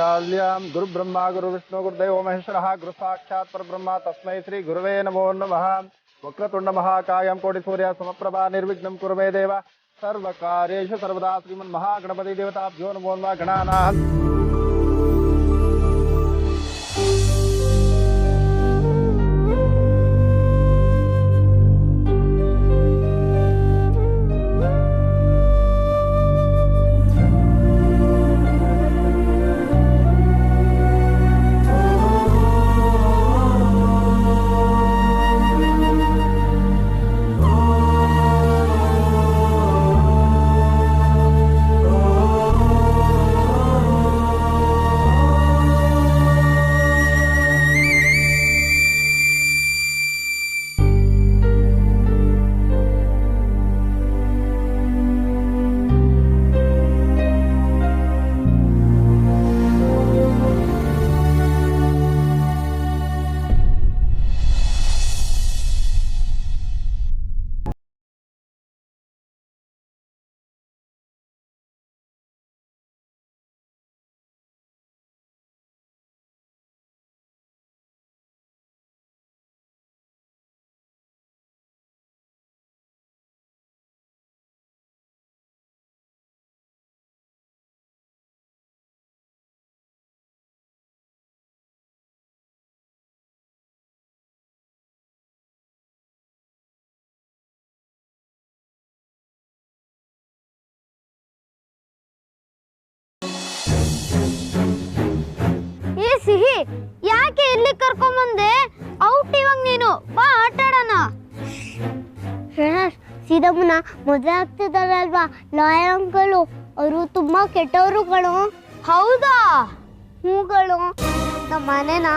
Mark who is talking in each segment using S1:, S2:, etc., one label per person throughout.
S1: वैशाल्यां गुरु ब्रह्मा गुरु विष्णु गुरुदेव महेश्वरः गुरु साक्षात् परब्रह्म तस्मै श्री गुरुवे नमो नमः। वक्रतुंड महाकायं कोटि सूर्य समप्रभा निर्विघ्नं कुरु मे देव सर्वकार्येषु सर्वदा श्रीमन्महागणपति देवताभ्यो नमो नमः। गणानाम्
S2: ಸಿಹಿ ಯಾಕೆ ಇಲ್ಲಿ ಕರ್ಕೊಂಬಂದೆ? ಔಟ್ ಇವಾಗ ನೀನು ಬಾ ಆಟಾಡೋಣ. ಸೀದಮ್ಮನ ಮದುವೆ ಆಗ್ತಿದಾರಲ್ವಾ ಲಾಯರ್ ಅಂಕಲು, ಅವರು ತುಂಬಾ ಕೆಟ್ಟವರು ಕಣೋ. ಹೌದಾ? ಹೂಗಳು ನಮ್ಮ ಮನೆನ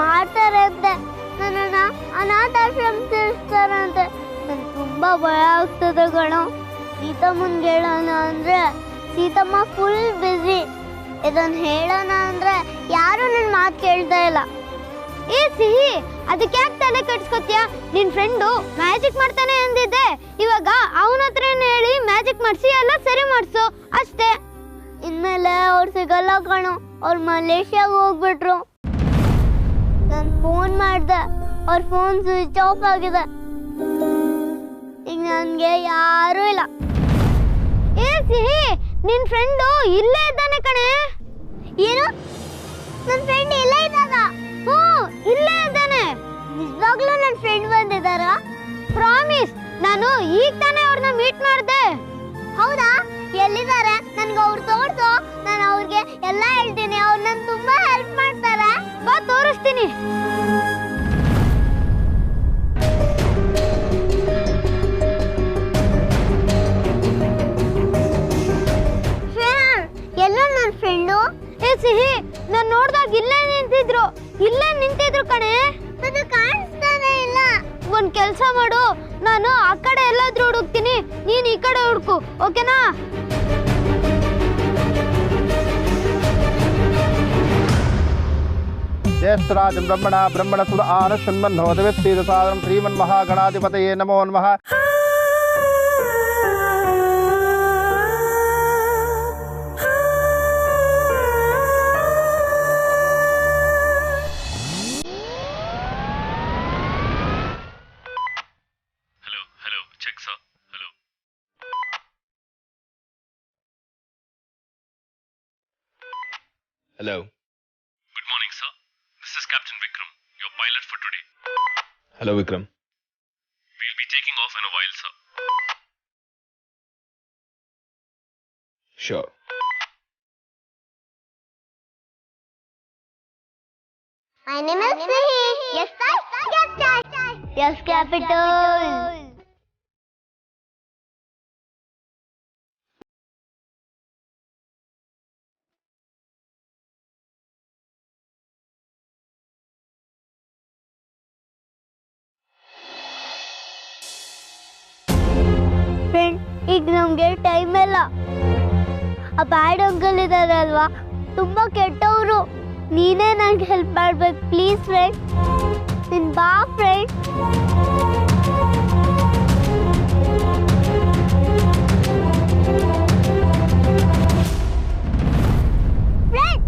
S2: ಮಾಡ್ತಾರೆ ಅಂತೆ, ನನ್ನನ್ನ ಅನಾಥಾಶ್ರಮ ಸೇರಿಸ್ತಾರಂತೆ. ನನ್ ತುಂಬಾ ಭಯ ಆಗ್ತದೆ ಕಣೋ. ಸೀತಮ್ಮನ್ಗೆ ಹೇಳೋಣ ಅಂದ್ರೆ ಸೀತಮ್ಮ ಫುಲ್ ಬಿಸಿ. ಇದನ್ನ ಹೇಳೋಣ ಅಂದ್ರೆ ಯಾರು ನನ್ನ ಮಾತು ಕೇಳ್ತಾ ಇಲ್ಲ. ಏ ಸಿಹಿ, ಅದಕ್ಕೆ ಯಾಕೆ ತಲೆ ಕೆಡ್ಸ್ಕೊತೀಯ? ನಿನ್ ಫ್ರೆಂಡು ಮ್ಯಾಜಿಕ್ ಮಾಡ್ತಾನೆ ಅಂದಿದ್ದೆ, ಇವಾಗ ಅವನ ಹತ್ರನೇ ಹೇಳಿ ಮ್ಯಾಜಿಕ್ ಮಾಡಿಸಿ ಎಲ್ಲ ಸರಿ ಮಾಡಿಸು ಅಷ್ಟೇ. ಇನ್ಮೇಲೆ ಅವ್ರು ಸಿಗಲ್ಲ ಕಣೋ, ಅವ್ರು ಮಲೇಷ್ಯಾಗ ಹೋಗ್ಬಿಟ್ರು. ನಾನು ಫೋನ್ ಮಾಡ್ದೆ, ಅವ್ರ ಫೋನ್ ಸ್ವಿಚ್ ಆಫ್ ಆಗಿದೆ. ಈಗ ನನ್ಗೆ ಯಾರೂ ಇಲ್ಲ. ಏ ಸಿಹಿ, ನಿನ್ ಫ್ರೆಂಡು ಇಲ್ಲೇ ಇದ್ದಾನೆ ಕಣೆ. ಏನು? ನನ್ನ ಫ್ರೆಂಡ್ ಇಲ್ಲೇ ಇದ್ದಾನ? ಹ್ಞೂ, ಇಲ್ಲೇ ಇದ್ದಾನೆ. ನಿಜವಾಗ್ಲೂ ನನ್ನ ಫ್ರೆಂಡ್ ಬಂದಿದ್ದಾರ? ಪ್ರಾಮಿಸ್, ನಾನು ಈಗ ತಾನೇ ಅವ್ರನ್ನ ಮೀಟ್ ಮಾಡಿದೆ. ಹೌದಾ? ಎಲ್ಲಿದ್ದಾರೆ? ನನ್ಗೆ ಅವ್ರು ತೋರ್ಸು, ನಾನು ಅವ್ರಿಗೆ ಎಲ್ಲ ಹೇಳ್ತೀನಿ. ಅವ್ರು ನನ್ ತುಂಬಾ ಹೆಲ್ಪ್ ಮಾಡ್ತಾರೆ. ಬಾ ತೋರಿಸ್ತೀನಿ. ಎಲ್ಲೋ ನನ್ನ ಫ್ರೆಂಡು. ಏ ಸಿಹಿ, ನಾನು ನೋಡ್ದಾಗ ಇಲ್ಲೇ ನಿಂತಿದ್ರು ಕಣೆ. ಅದು ಕಾಣಿಸ್ತಾನೆ ಇಲ್ಲ. ಒಂದ್ ಕೆಲ್ಸ ಮಾಡು, ನಾನು ಆ ಕಡೆ ಎಲ್ಲಾದ್ರೂ ಹುಡುಕ್ತೀನಿ, ನೀನ್ ಈ ಕಡೆ ಹುಡುಕು, ಓಕೆನಾ?
S1: ज्येष्ठराजं ब्रह्मणसुत आनशन्मन्नोदवित्तीरसादरं श्रीमन्महागणाधिपतये नमो नमः।
S3: Hello. Good morning, sir. This is Captain Vikram, your pilot for today. Hello, Vikram. We'll be taking off in a while, sir. Sure.
S2: My name is Sihi. Yes, sir. Yes, sir. Yes, Capital. Friend, ಈಗ ನಮ್ಗೆ time ಇಲ್ಲ. ಆ ಬ್ಯಾಡ್ uncle ಇದ್ದಾರೆ ಅಲ್ವಾ, ತುಂಬಾ ಕೆಟ್ಟವರು. ನೀನೇ ನಂಗೆ ಹೆಲ್ಪ್ ಮಾಡ್ಬೇಕು ಪ್ಲೀಸ್ ಫ್ರೆಂಡ್. ನಿನ್ ಬಾ ಫ್ರೆಂಡ್. ಫ್ರೆಂಡ್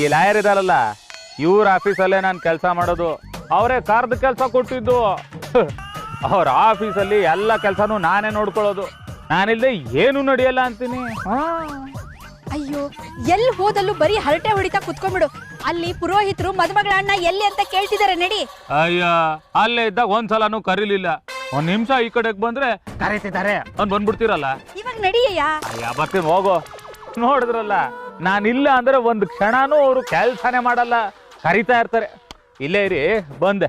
S4: ಈ ಲಾಯರ್ ಇದಾರಲ್ಲ ಇವ್ರ ಆಫೀಸಲ್ಲೇ ನಾನು ಕೆಲಸ ಮಾಡೋದು. ಅವರೇ ಕಾರ್ದ ಕೆಲಸ ಕೊಟ್ಟಿದ್ದು. ಅವ್ರ ಆಫೀಸಲ್ಲಿ ಎಲ್ಲ ಕೆಲಸನೂ ನಾನೇ ನೋಡ್ಕೊಳ್ಳೋದು. ನಾನಿಲ್ಲದೆ ಏನು ನಡೆಯಲ್ಲ ಅಂತೀನಿ.
S5: ಅಯ್ಯೋ, ಎಲ್ಲಿ ಹೋದಲ್ಲೂ ಬರೀ ಹರಟೆ ಹೊಡಿತಾ ಕುತ್ಕೊಂಡ್ಬಿಡು. ಅಲ್ಲಿ ಪುರೋಹಿತರು ಮದುಮಗಳ ಅಣ್ಣ ಎಲ್ಲಿ ಅಂತ ಕೇಳ್ತಿದಾರೆ, ನಡಿ.
S4: ಅಯ್ಯ, ಅಲ್ಲೇ ಇದ್ದಾಗ ಒಂದ್ಸಲನೂ ಕರೀಲಿಲ್ಲ. ಒಂದ್ ನಿಮಿಷ ಈ ಕಡೆಗೆ ಬಂದ್ರೆ ಕರೀತಿದ್ದಾರೆ ಅವ್ನು ಬಂದ್ಬಿಡ್ತೀರಲ್ಲ.
S5: ಇವಾಗ ನಡಿಯಯ್ಯ.
S4: ಅಯ್ಯ ಬರ್ತೀನಿ ಹೋಗು. ನೋಡಿದ್ರಲ್ಲ, ನಾನಿಲ್ಲ ಅಂದ್ರೆ ಒಂದು ಕ್ಷಣನೂ ಅವರು ಕೆಲಸನೇ ಮಾಡಲ್ಲ, ಕರಿತಾ ಇರ್ತಾರೆ. ಇಲ್ಲೇ ಇರಿ, ಬಂದೆ.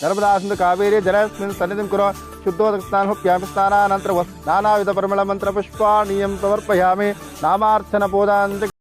S1: ನರ್ಮದಾ ಸಿಂಧು ಕಾವೇರಿ ಜಲಸ್ಮಿನ್ ಸನ್ನಿಧಿಂ ಕುರು ಶುದ್ಧೋದಕ ಸ್ನಾನೋಪ್ಯಾಮಿ ಸ್ನಾನಾನಂತರ ನಾನಾ ವಿಧ ಪರಿಮಳ ಮಂತ್ರ ಪುಷ್ಪಾಣಿಯಂ ಸಮರ್ಪಯಾಮಿ ನಾಮಾರ್ಚನ ಪೂಜಾಂತ.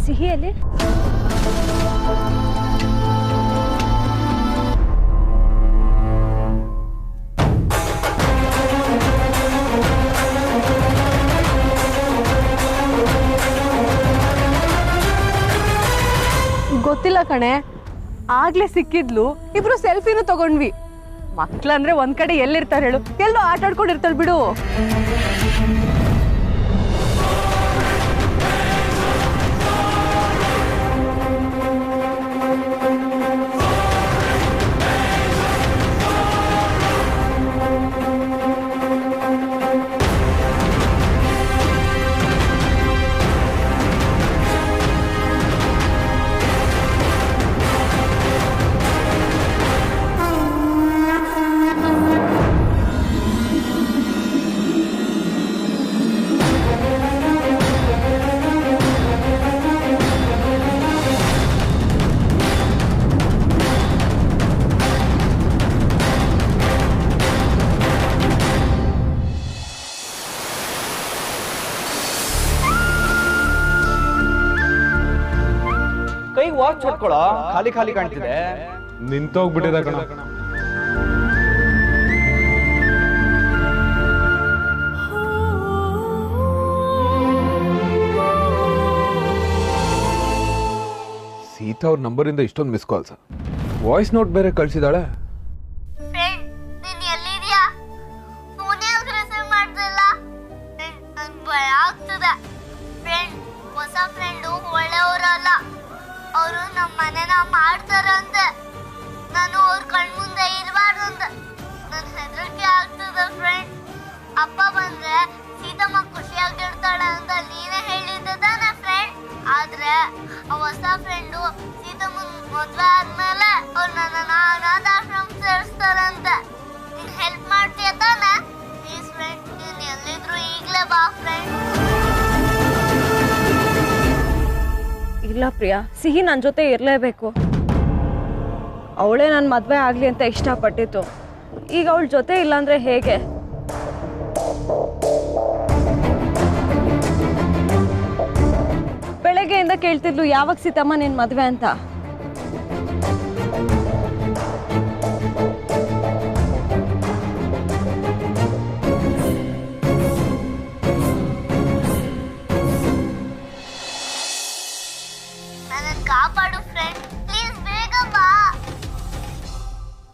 S5: ಸಿಹಿಯಲ್ಲಿ
S6: ಗೊತ್ತಿಲ್ಲ ಕಣೆ, ಆಗ್ಲೇ ಸಿಕ್ಕಿದ್ಲು. ಇಬ್ರು ಸೆಲ್ಫಿನೂ ತಗೊಂಡ್ವಿ. ಮಕ್ಳಂದ್ರೆ ಒಂದ್ ಕಡೆ ಎಲ್ಲಿರ್ತಾರೆ ಹೇಳು, ಎಲ್ಲೋ ಆಟ ಆಡ್ಕೊಂಡಿರ್ತಾಳೆ ಬಿಡು.
S7: ಕೈ ವಾಚ್ ಹೊಡ್ಕೊಳ್ಳೋ, ಖಾಲಿ ಖಾಲಿ ಕಾಣ್ತಿದೆ.
S8: ನಿಂತೋಗ್ಬಿಟ್ಟಿದೆ ಕಣ. ಸೀತಾ ಅವ್ರ ನಂಬರಿಂದ ಇಷ್ಟೊಂದು ಮಿಸ್ ಕಾಲ್ಸ್, ವಾಯ್ಸ್ ನೋಟ್ ಬೇರೆ ಕಳ್ಸಿದಾಳೆ.
S2: ಫ್ರೆಂಡ್, ನೀನ್ ಎಲ್ಲಿದ್ಯಾ? ಫೋನ್ ಯಾಕೆ ರಿಸೀವ್ ಮಾಡ್ತಿಲ್ಲ? ನಂಗೆ ಭಯ ಆಗ್ತದೆ. ಫ್ರೆಂಡ್, ಹೊಸ ಫ್ರೆಂಡು ಒಳ್ಳೆಯವರಲ್ಲ. ಅವರು ನಮ್ಮ ಮನೆನ ಮಾಡ್ತಾರಂತೆ. ನಾನು ಅವ್ರ ಕಣ್ಮುಂದೆ ಇರಬಾರ್ದಂತೆ. ನನ್ ಹೆದರಿಕೆ ಆಗ್ತದೆ ಫ್ರೆಂಡ್. ಅಪ್ಪ ಬಂದ್ರೆ ಸೀತಮ್ಮ ಖುಷಿಯಾಗಿರ್ತಾಳೆ ಅಂತ ನೀನೇ ಹೇಳಿದ್ದೆ ತಾನೆ ಫ್ರೆಂಡ್. ಆದ್ರೆ ಆ ಹೊಸ ಫ್ರೆಂಡು ಸೀತಮ್ಮನ ಮದ್ವೆ ಆದ್ಮೇಲೆ ಅವ್ರು ನನ್ನ ಅನಾಥಾಶ್ರಮ ಸೇರಿಸ್ತಾರಂತೆ. ನೀನ್ ಹೆಲ್ಪ್ ಮಾಡ್ತೀಯ ತಾನೆ? ಪ್ಲೀಸ್ ಫ್ರೆಂಡ್, ನೀನ್ ಎಲ್ಲಿದ್ರು ಈಗ್ಲೇ ಬಾ ಫ್ರೆಂಡ್.
S6: ಇಲ್ಲ ಪ್ರಿಯಾ, ಸಿಹಿ ನನ್ನ ಜೊತೆ ಇರಲೇಬೇಕು. ಅವಳೇ ನನ್ನ ಮದುವೆ ಆಗಲಿ ಅಂತ ಇಷ್ಟಪಟ್ಟಿತ್ತು. ಈಗ ಅವಳ ಜೊತೆ ಇಲ್ಲಾಂದ್ರೆ ಹೇಗೆ? ಬೆಳಗ್ಗೆಯಿಂದ ಕೇಳ್ತಿದ್ಲು ಯಾವಾಗ ಸೀತಮ್ಮ ನಿನ್ನ ಮದುವೆ ಅಂತ.
S2: ಕಾಪಾಡು ಫ್ರೆಂಡ್, ಪ್ಲೀಸ್ ಬೇಗ ಬಾ.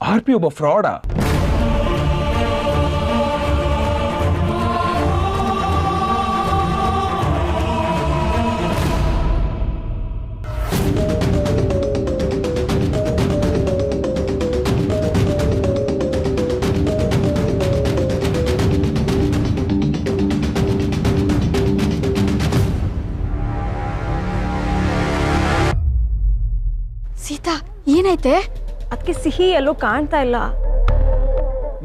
S8: ಆರ್ ಪಿ ಒಬ್ಬ ಫ್ರಾಡಾ?
S5: ಸೀತಾ, ಏನೈತೆ?
S6: ಅದಕ್ಕೆ ಸಿಹಿ ಎಲ್ಲೂ ಕಾಣ್ತಾ ಇಲ್ಲ.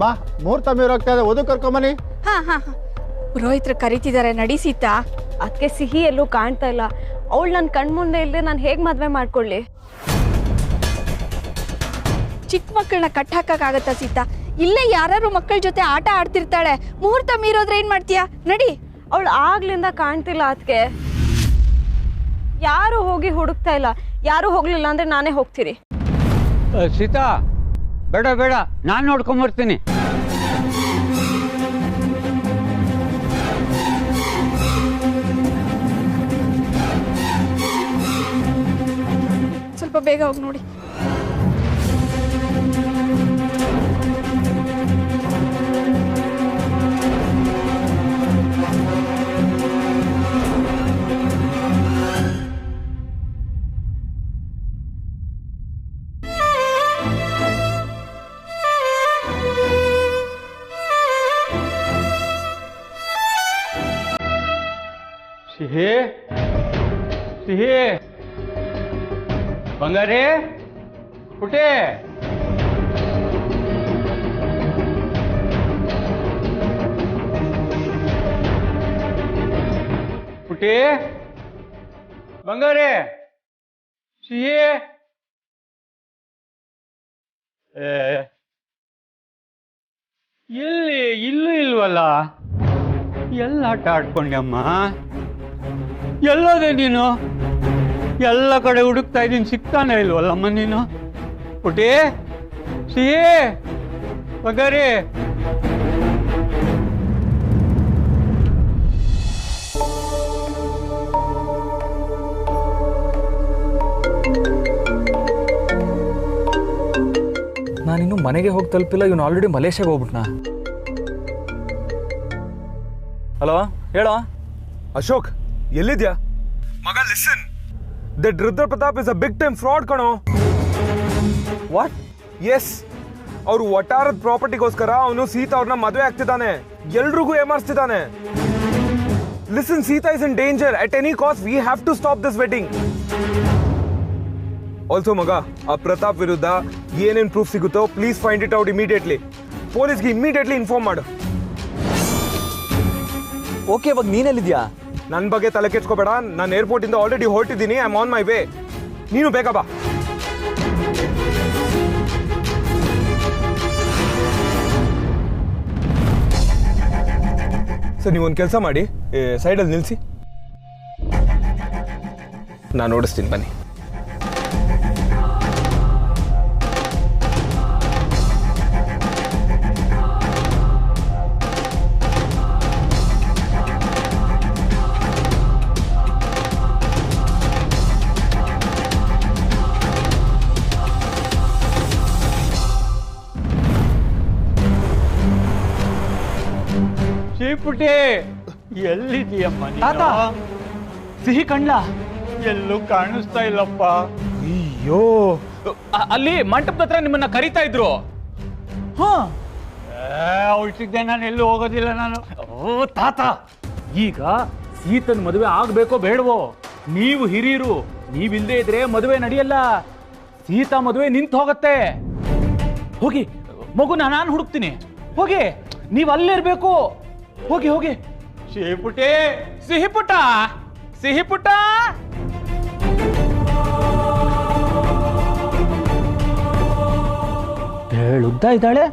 S1: ಬಾ ಮುಹೂರ್ತ ಮೀರ್ ಹೋಗ್ತಾ ಇದೆ, ಓದು ಕರ್ಕೊಂಬನಿ.
S5: ಹಾ ಹಾ ಹಾ ಪುರೋಹಿತರು ಕರೀತಿದ್ದಾರೆ, ನಡಿ ಸೀತಾ.
S6: ಅದಕ್ಕೆ ಸಿಹಿ ಎಲ್ಲೂ ಕಾಣ್ತಾ ಇಲ್ಲ. ಅವಳು ನನ್ನ ಕಣ್ಮುಂದೆ ಇಲ್ಲದೆ ನಾನು ಹೇಗೆ ಮದುವೆ ಮಾಡ್ಕೊಳ್ಳಿ?
S5: ಚಿಕ್ಕ ಮಕ್ಕಳನ್ನ ಕಟ್ ಹಾಕಕ್ಕಾಗತ್ತಾ ಸೀತಾ? ಇಲ್ಲೇ ಯಾರು ಮಕ್ಕಳ ಜೊತೆ ಆಟ ಆಡ್ತಿರ್ತಾಳೆ. ಮುಹೂರ್ತ ಮೀರೋದ್ರೆ ಏನ್ ಮಾಡ್ತೀಯಾ? ನಡಿ.
S6: ಅವಳು ಆಗ್ಲಿಂದ ಕಾಣ್ತಿಲ್ಲ. ಅದಕ್ಕೆ ಯಾರು ಹೋಗಿ ಹುಡುಕ್ತಾ ಇಲ್ಲ. ಯಾರು ಹೋಗ್ಲಿಲ್ಲ ಅಂದ್ರೆ ನಾನೇ ಹೋಗ್ತೀರಿ.
S9: ಸೀತಾ ಬೇಡ ಬೇಡ, ನಾನು ನೋಡ್ಕೊಂಬರ್ತೀನಿ.
S5: ಸ್ವಲ್ಪ ಬೇಗ ಹೋಗಿ ನೋಡಿ.
S9: ಸಿಹಿ ಸಿಹಿ ಬಂಗಾರಿ ಪುಟೆ ಪುಟಿ ಬಂಗಾರಿ ಸಿಹಿ ಎಲ್ಲಿ ಇಲ್ಲೂ ಇಲ್ವಲ್ಲ? ಎಲ್ಲ ಆಟ ಆಡ್ಕೊಂಡೆಮ್ಮ. ಎಲ್ಲೋದೆ ನೀನು? ಎಲ್ಲ ಕಡೆ ಹುಡುಕ್ತಾ ಇದ್ದೀನಿ, ಸಿಗ್ತಾನೆ ಇಲ್ವಲ್ಲಮ್ಮ ನೀನು. ಪುಟಿ ಸಿಹಿ ಬಗಾರಿ
S10: ನಾನಿನ್ನು ಮನೆಗೆ ಹೋಗಿ ತಲುಪಿಲ್ಲ. ಇವನು ಆಲ್ರೆಡಿ ಮಲೇಷ್ಯಾಗೆ ಹೋಗ್ಬಿಟ್ನಾ? ಹಲೋ, ಹೇಳೋ
S8: ಅಶೋಕ್, ಎಲ್ಲಿದ್ಯಾ ಮಗ? Listen, that Rudra Pratap is a big time fraud ಕಣೋ.
S10: ವಾಟ್?
S8: ಎಸ್, ಅವ್ರು ಒಟ್ಟಾರದ ಪ್ರಾಪರ್ಟಿಗೋಸ್ಕರ ಅವನು ಸೀತಾ ಅವ್ರನ್ನ ಮದುವೆ ಆಗ್ತಿದ್ದಾನೆ, ಎಲ್ರಿಗೂ ಏಮಾರಿಸ್ತಿದ್ದಾನೆ. Listen, Sita is in danger. At any cost we have to stop this wedding. Also ಮಗ, ಆ ಪ್ರತಾಪ್ ವಿರುದ್ಧ ಏನೇನು ಪ್ರೂಫ್ ಸಿಗುತ್ತೋ please find it out immediately. ಪೊಲೀಸ್ಗೆ ಇಮಿಡಿಯೇಟ್ಲಿ ಇನ್ಫಾರ್ಮ್ ಮಾಡು.
S10: ಓಕೆ, ಇವಾಗ ನೀನೆಲ್ಲಿದ್ಯಾ?
S8: ನನ್ನ ಬಗ್ಗೆ ತಲೆ ಕೆಡ್ಸ್ಕೋಬೇಡ. ನಾನು ಏರ್ಪೋರ್ಟಿಂದ ಆಲ್ರೆಡಿ ಹೊರಟಿದ್ದೀನಿ. I am on my way. ನೀನು ಬೇಗ ಬಾ. ಸರ್, ನೀವೊಂದು ಕೆಲಸ ಮಾಡಿ, ಸೈಡಲ್ಲಿ ನಿಲ್ಲಿಸಿ, ನಾನು ಓಡಿಸ್ತೀನಿ, ಬನ್ನಿ.
S9: ಪುಟಿ ಎಲ್ಲಿದೀಯಮ್ಮ? ಸಿಹಿ ಕಣ್ಣ ಎಲ್ಲೂ ಕಾಣಿಸ್ತಾ ಇಲ್ಲಪ್ಪ.
S4: ಅಯ್ಯೋ, ಅಲ್ಲಿ ಮಂಟಪದ ಹತ್ರ ನಿಮ್ಮನ್ನ ಕರೀತಾ ಇದ್ರು.
S9: ಅವಳು ಸಿಗ್ದೆ ನಾನು ಎಲ್ಲೂ ಹೋಗೋದಿಲ್ಲ ನಾನು.
S4: ಓ ತಾತ, ಈಗ ಸೀತನ್ ಮದುವೆ ಆಗ್ಬೇಕೋ ಬೇಡವೋ? ನೀವು ಹಿರಿಯರು, ನೀವಿಲ್ದೇ ಇದ್ರೆ ಮದುವೆ ನಡೆಯಲ್ಲ. ಸೀತಾ ಮದುವೆ ನಿಂತು ಹೋಗತ್ತೆ. ಹೋಗಿ ಮಗುನ ನಾನು ಹುಡುಕ್ತೀನಿ. ಹೋಗಿ, ನೀವು ಅಲ್ಲಿರ್ಬೇಕು. ಹೋಗಿ ಹೋಗಿ.
S9: ಸಿಹಿಪುಟೆ,
S4: ಸಿಹಿಪುಟ, ಸಿಹಿಪುಟ.
S9: ಹೇಳುದ್ದ ಇದ್ದಾಳೆ.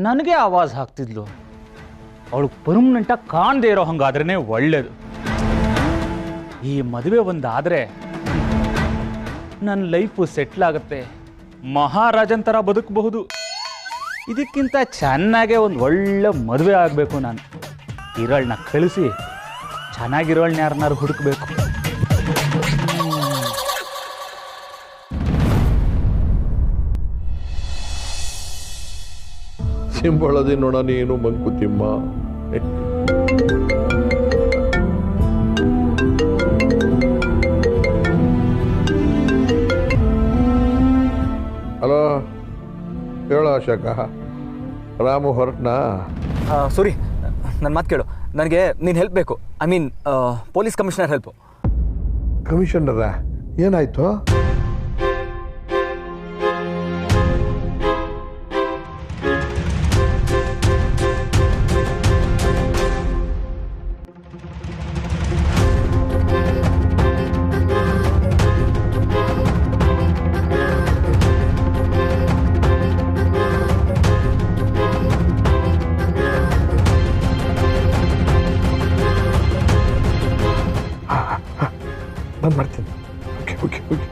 S9: ನನಗೆ ಆವಾಜ್ ಹಾಕ್ತಿದ್ಲು.
S4: ಅವಳು ಪರ್ಮನೆಂಟಾಗಿ ಕಾಣದೇ ಇರೋ ಹಂಗಾದ್ರೇನೆ ಒಳ್ಳೇದು. ಈ ಮದುವೆ ಒಂದಾದ್ರೆ ನನ್ನ ಲೈಫು ಸೆಟ್ಲ್ ಆಗುತ್ತೆ. ಮಹಾರಾಜನ್ ಥರ ಬದುಕಬಹುದು. ಇದಕ್ಕಿಂತ ಚೆನ್ನಾಗೇ ಒಂದು ಒಳ್ಳೆ ಮದುವೆ ಆಗಬೇಕು. ನಾನು ಇರೋಳನ್ನ ಕಳಿಸಿ ಚೆನ್ನಾಗಿರೋಳನ್ನ ಯಾರನ್ನಾರು ಹುಡುಕ್ಬೇಕು.
S11: ಸಿಂಬಳದಿ ನೋಡ ನೀನು ಮಂಕುತಿಮ್ಮ. ಹಲೋ, ಹೇಳ ಅಶೋಕ, ರಾಮು ಹೊರಟ್ನಾ?
S10: ಸಾರಿ, ನನ್ನ ಮಾತು ಕೇಳು. ನನಗೆ ನೀನು ಹೆಲ್ಪ್ ಬೇಕು. I mean police commissioner help.
S11: ಕಮಿಷನರ, ಏನಾಯ್ತು? ನಾನು ಮಾಡ್ತೀನಿ. Okay okay okay.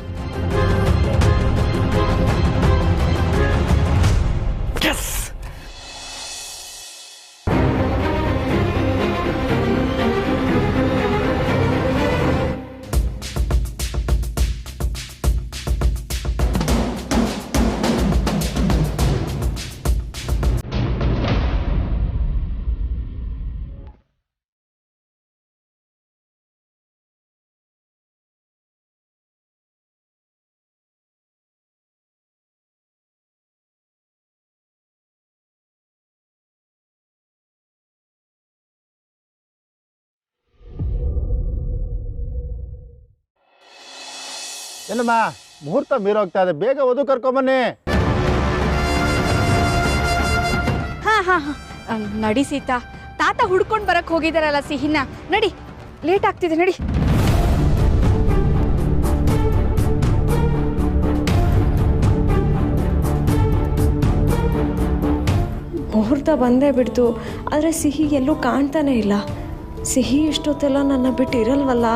S1: ಏನಮ್ಮ ಮುಹೂರ್ತ ಮೀರೋಗ್ತಾ ಇದೆ, ಬೇಗ ವಧು ಕರ್ಕೊಂಬನ್ನಿ.
S5: ಹಾ ಹಾ ಹಾ ನಡಿ ಸೀತಾ, ತಾತ ಹುಡ್ಕೊಂಡು ಬರಕ್ ಹೋಗಿದಾರಲ್ಲ ಸಿಹಿನ. ನಡಿ, ಲೇಟ್ ಆಗ್ತಿದೆ, ನಡಿ.
S6: ಮುಹೂರ್ತ ಬಂದೇ ಬಿಡ್ತು, ಆದರೆ ಸಿಹಿ ಎಲ್ಲೂ ಕಾಣ್ತಾನೆ ಇಲ್ಲ. ಸಿಹಿ ಇಷ್ಟೊತ್ತೆಲ್ಲ ನನ್ನ ಬಿಟ್ಟು ಇರಲ್ವಲ್ಲ.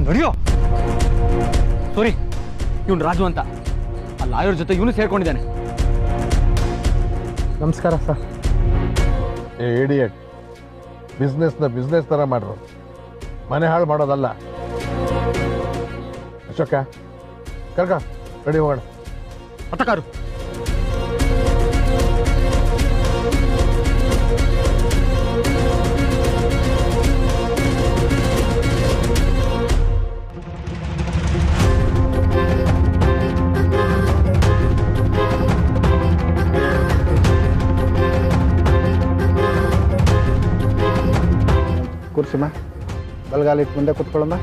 S10: ನಡಿಯೋ. ಸಾರಿ, ಇವನು ರಾಜು ಅಂತ, ಆ ಲಾಯರ್ ಜೊತೆ ಇವನು ಸೇರ್ಕೊಂಡಿದ್ದಾನೆ.
S11: ನಮಸ್ಕಾರ ಸರ್. ಏಡಿಯಟ್, ಬಿಸ್ನೆಸ್ ಥರ ಮಾಡ್ರು, ಮನೆ ಹಾಳು ಮಾಡೋದಲ್ಲ. ಅಶೋಕ ಕರ್ಕ, ರೆಡಿ ಹೋಗೋಣ.
S10: ಪತಕಾರು
S1: ಕೂರ್ಸಿಮ್ಮ, ಬಲಗಾಲಿ ಮುಂದೆ ಕೂತ್ಕೊಳ್ಳಮ್ಮ.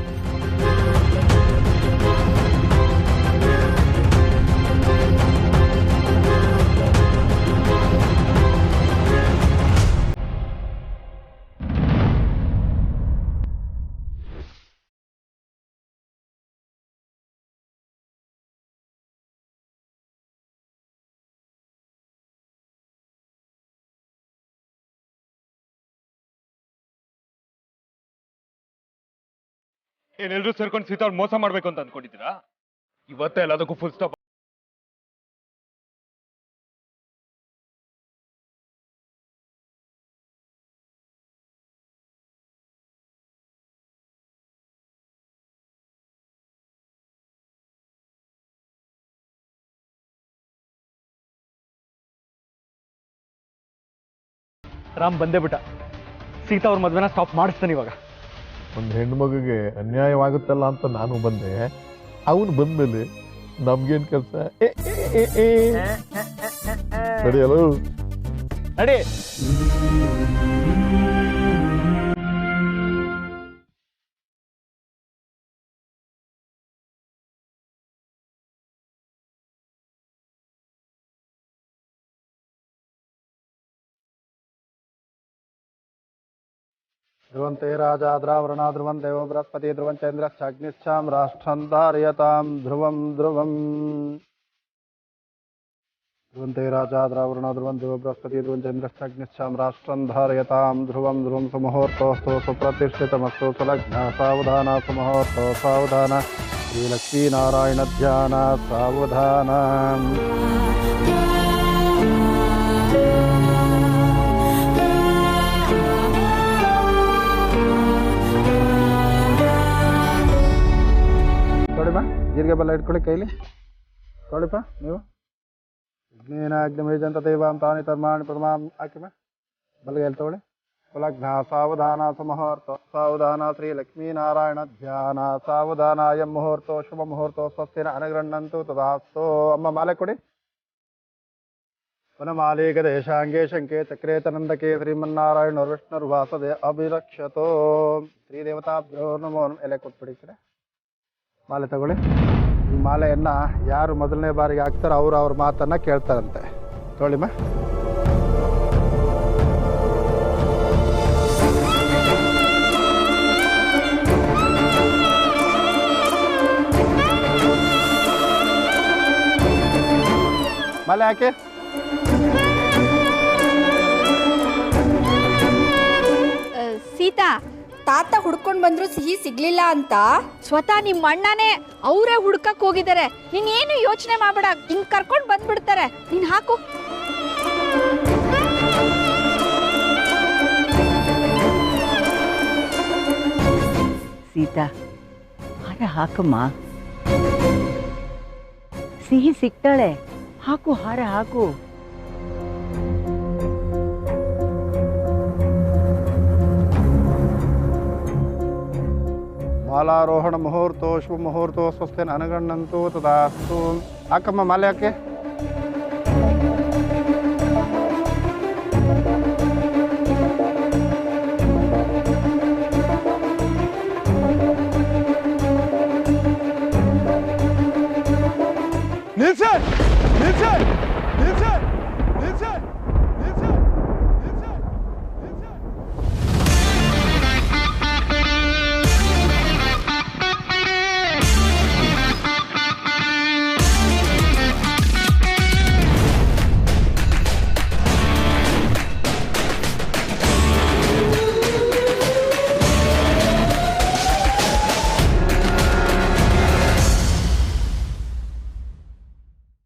S8: ಏನೆಲ್ಲರೂ ಸೇರ್ಕೊಂಡು ಸೀತಾ ಅವ್ರು ಮೋಸ ಮಾಡ್ಬೇಕು ಅಂತ ಅನ್ಕೊಂಡಿದ್ದೀರಾ? ಇವತ್ತೇ ಎಲ್ಲದಕ್ಕೂ ಫುಲ್ ಸ್ಟಾಪ್.
S10: ರಾಮ್ ಬಂದೇ ಬಿಟ್ಟ. ಸೀತಾ ಅವ್ರ ಮದ್ವೆನ ಸ್ಟಾಪ್ ಮಾಡಿಸ್ತಾನೆ ಇವಾಗ.
S11: ಒಂದು ಹೆಣ್ಣು ಮಗುಗೆ ಅನ್ಯಾಯವಾಗುತ್ತಲ್ಲ ಅಂತ ನಾನು ಬಂದೆ. ಅವನು ಬಂದ್ಮೇಲೆ ನಮ್ಗೇನು ಕೆಲಸ? ನಡೆಯಲು
S10: ನಡಿ.
S1: ಧ್ರುವಂತೆ ರಾಜಾ ದ್ರಾವರಣ ಧ್ರುವಂ ದೇವೋ ಬೃಹಸ್ಪತಿ ಧ್ರುವಂ ಚಂದ್ರಶ್ಚಾಗ್ನಿಶ್ಚಾಂ ರಾಷ್ಟ್ರಂ ಧಾರಯತಾಂ ಧ್ರುವಂ ಧ್ರುವಂ. ಧ್ರುವಂತೆ ರಾಜಾ ದ್ರಾವರಣ ಧ್ರುವಂ ದೇವೋ ಬೃಹಸ್ಪತಿ ಧ್ರುವಂ ಚಂದ್ರಶ್ಚಾಗ್ನಿಶ್ಚಾಂ ರಾಷ್ಟ್ರಂ ಧಾರಯತಾಂ ಧ್ರುವಂ ಧ್ರುವಂ. ಸುಮುಹೂರ್ತೋಸ್ತು ಸುಪ್ರತಿಷ್ಠಿತಮಸ್ತು ಸುಲಗ್ನ ಸಾವಧಾನ ಸುಮುಹೂರ್ತೋ ಸಾವಧಾನ. ಶ್ರೀಲಕ್ಷ್ಮೀನಾರಾಯಣ ಧ್ಯಾನ ಸಾವಧಾನ. ನೋಡಿಮ್ಮ, ಜೀರಿಗೆ ಬೆಲ್ಲ ಇಟ್ಕೊಳ್ಳಿ ಕೈಲಿ. ನೋಡಿಪ್ಪ ನೀವು ಅಗ್ನೇನಾಗ್ನಿಮೇಜಂತ ದೇವಾಂ ತಾನಿ ತರ್ಮಾಣಿ ಪ್ರಮಾಂ ಆಕಿಮ ಬಲಗೈಲಿ ತಗೊಳ್ಳಿ ಕುಲಗ್ನ ಸಾವಧಾನ ಸುಮುಹೂರ್ತ ಸಾವಧಾನ ಶ್ರೀ ಲಕ್ಷ್ಮೀನಾರಾಯಣ ಧ್ಯಾನ ಸಾವಧಾನಾಯ ಮುಹೂರ್ತೋ ಶುಭ ಮುಹೂರ್ತೋ ಸ್ವಸ್ತಿನ ಅನುಗೃಹಂತು ತದಾಸ್ತೋ ಅಮ್ಮ ಮಾಲೆ ಕೊಡಿ ವನಮಾಲಿ ಗದೇಶಾಂಗೇ ಶಂಕೆ ಚಕ್ರೇತನಂದಕೆ ಶ್ರೀಮನ್ನಾರಾಯಣ ವಿಷ್ಣುರ್ವಾಸದೆ ಅಭಿರಕ್ಷತೋ ಶ್ರೀದೇವತಾಭ್ಯೋ ನಮೋ ಎಲೆ ಕೊಟ್ಬಿಡಿ ಈ ಕಡೆ ಮಾಲೆ ತಗೊಳ್ಳಿ ಈ ಮಾಲೆಯನ್ನ ಯಾರು ಮೊದಲನೇ ಬಾರಿಗೆ ಹಾಕ್ತಾರೋ ಅವರು ಅವ್ರ ಮಾತನ್ನ ಕೇಳ್ತಾರಂತೆ ತೊಗೊಳ್ಳಿಮ್ಮ ಮಾಲೆ ಹಾಕಿ
S5: ಸೀತಾ ತಾತ ಹುಡ್ಕೊಂಡ್ ಬಂದ್ರು ಸಿಹಿ ಸಿಗ್ಲಿಲ್ಲ ಅಂತ ಸ್ವತಃ ನಿಮ್ಮ ಅಣ್ಣನೇ ಅವರೇ ಹುಡ್ಕಕ್ ಹೋಗಿದ್ದಾರೆ. ನೀನ್ ಏನು ಯೋಚನೆ ಮಾಡ್ಬೇಡ, ಹಿಂಗ್ ಕರ್ಕೊಂಡ್ ಬಂದ್ಬಿಡ್ತಾರೆ. ನೀನ್ ಹಾಕು.
S12: ಸೀತಾ ಹಾರ ಹಾಕಮ್ಮ, ಸಿಹಿ ಸಿಗ್ತಾಳೆ. ಹಾಕು ಹಾರ ಹಾಕು.
S1: ಮಾಲಾರೋಹಣ ಮುಹೂರ್ತೋ ಶುಭ ಮುಹೂರ್ತೋ ಸ್ವಸ್ತಿನ ಅನುಗಣ್ಣಂತು ತದಾಸ್ತು ಹಾಕಮ್ಮ ಮಾಲೆ ಹಾಕಿ